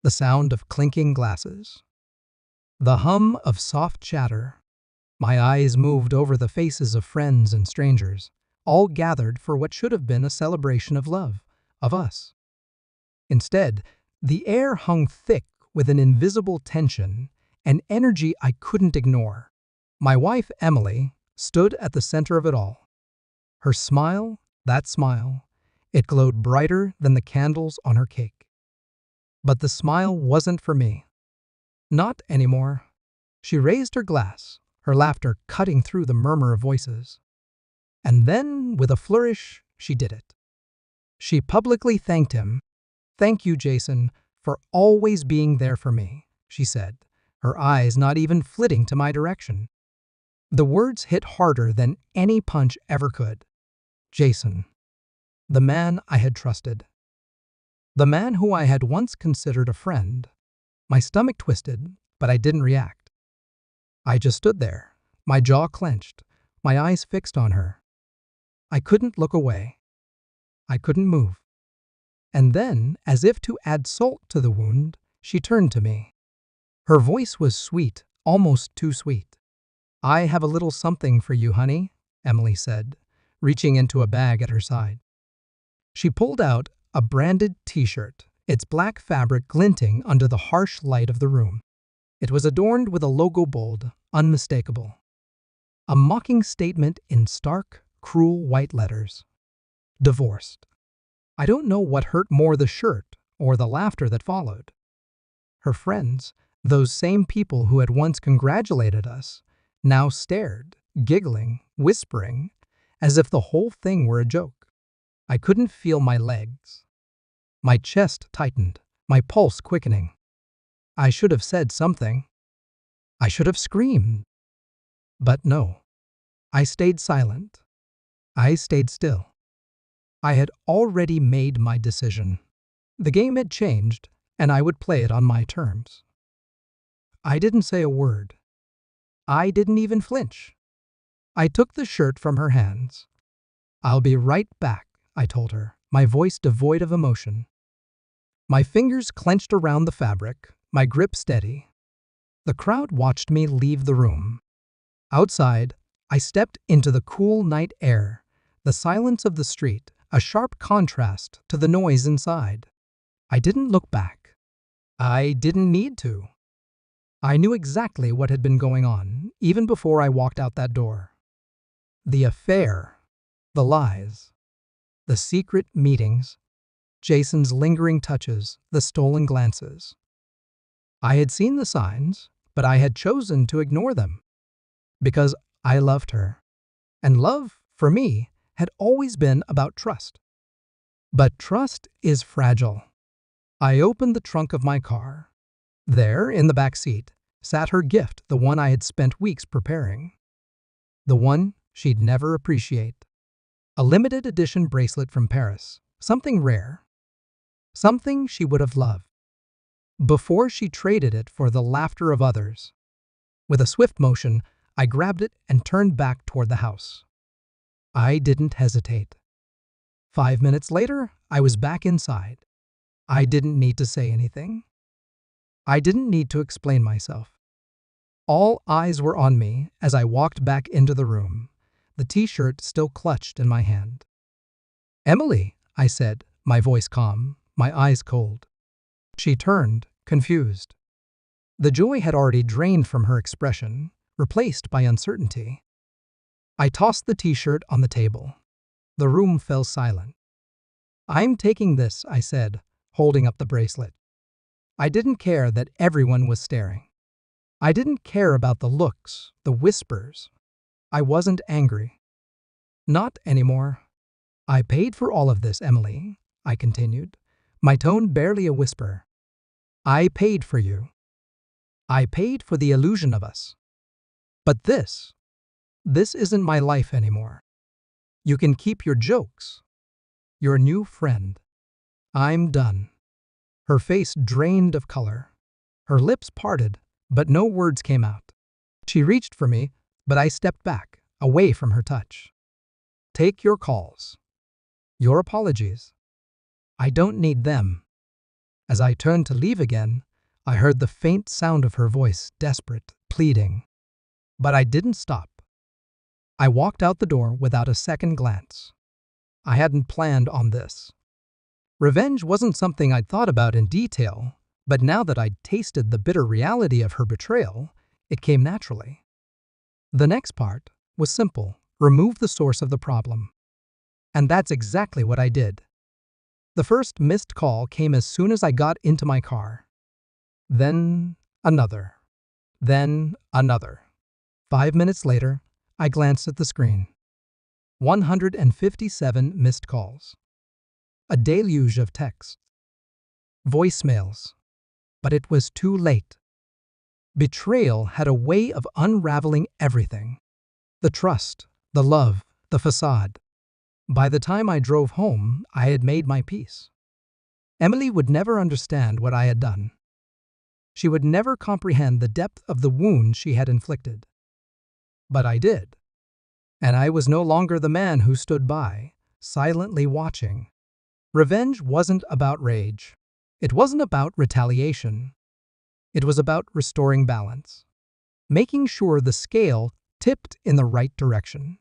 the sound of clinking glasses, the hum of soft chatter. My eyes moved over the faces of friends and strangers, all gathered for what should have been a celebration of love, of us. Instead, the air hung thick with an invisible tension, an energy I couldn't ignore. My wife, Emily, stood at the center of it all. Her smile, that smile, it glowed brighter than the candles on her cake. But the smile wasn't for me. Not anymore. She raised her glass, her laughter cutting through the murmur of voices. And then, with a flourish, she did it. She publicly thanked him. "Thank you, Jason, for always being there for me," she said, her eyes not even flitting to my direction. The words hit harder than any punch ever could. Jason. The man I had trusted. The man who I had once considered a friend. My stomach twisted, but I didn't react. I just stood there, my jaw clenched, my eyes fixed on her. I couldn't look away. I couldn't move. And then, as if to add salt to the wound, she turned to me. Her voice was sweet, almost too sweet. "I have a little something for you, honey," Emily said, reaching into a bag at her side. She pulled out a branded t-shirt, its black fabric glinting under the harsh light of the room. It was adorned with a logo bold, unmistakable. A mocking statement in stark, cruel white letters. Divorced. I don't know what hurt more, the shirt or the laughter that followed. Her friends, those same people who had once congratulated us, now stared, giggling, whispering, as if the whole thing were a joke. I couldn't feel my legs. My chest tightened, my pulse quickening. I should have said something. I should have screamed. But no. I stayed silent. I stayed still. I had already made my decision. The game had changed, and I would play it on my terms. I didn't say a word. I didn't even flinch. I took the shirt from her hands. "I'll be right back," I told her, my voice devoid of emotion. My fingers clenched around the fabric, my grip steady. The crowd watched me leave the room. Outside, I stepped into the cool night air, the silence of the street, a sharp contrast to the noise inside. I didn't look back. I didn't need to. I knew exactly what had been going on, even before I walked out that door. The affair, the lies, the secret meetings, Jason's lingering touches, the stolen glances. I had seen the signs, but I had chosen to ignore them. Because I loved her. And love, for me, had always been about trust. But trust is fragile. I opened the trunk of my car. There, in the back seat, sat her gift, the one I had spent weeks preparing. The one she'd never appreciate. A limited edition bracelet from Paris, something rare. Something she would have loved. Before she traded it for the laughter of others. With a swift motion, I grabbed it and turned back toward the house. I didn't hesitate. 5 minutes later, I was back inside. I didn't need to say anything. I didn't need to explain myself. All eyes were on me as I walked back into the room, the t-shirt still clutched in my hand. "Emily," I said, my voice calm, my eyes cold. She turned, confused. The joy had already drained from her expression, replaced by uncertainty. I tossed the t-shirt on the table. The room fell silent. "I'm taking this," I said, holding up the bracelet. I didn't care that everyone was staring. I didn't care about the looks, the whispers. I wasn't angry. Not anymore. "I paid for all of this, Emily," I continued, my tone barely a whisper. "I paid for you. I paid for the illusion of us. But this isn't my life anymore. You can keep your jokes. Your new friend. I'm done." Her face drained of color. Her lips parted, but no words came out. She reached for me, but I stepped back, away from her touch. "Take your calls. Your apologies. I don't need them." As I turned to leave again, I heard the faint sound of her voice, desperate, pleading. But I didn't stop. I walked out the door without a second glance. I hadn't planned on this. Revenge wasn't something I'd thought about in detail, but now that I'd tasted the bitter reality of her betrayal, it came naturally. The next part was simple: remove the source of the problem. And that's exactly what I did. The first missed call came as soon as I got into my car. Then another. Then another. 5 minutes later, I glanced at the screen. 157 missed calls. A deluge of texts. Voicemails. But it was too late. Betrayal had a way of unraveling everything. The trust, the love, the facade. By the time I drove home, I had made my peace. Emily would never understand what I had done. She would never comprehend the depth of the wound she had inflicted. But I did. And I was no longer the man who stood by, silently watching. Revenge wasn't about rage. It wasn't about retaliation. It was about restoring balance, making sure the scale tipped in the right direction.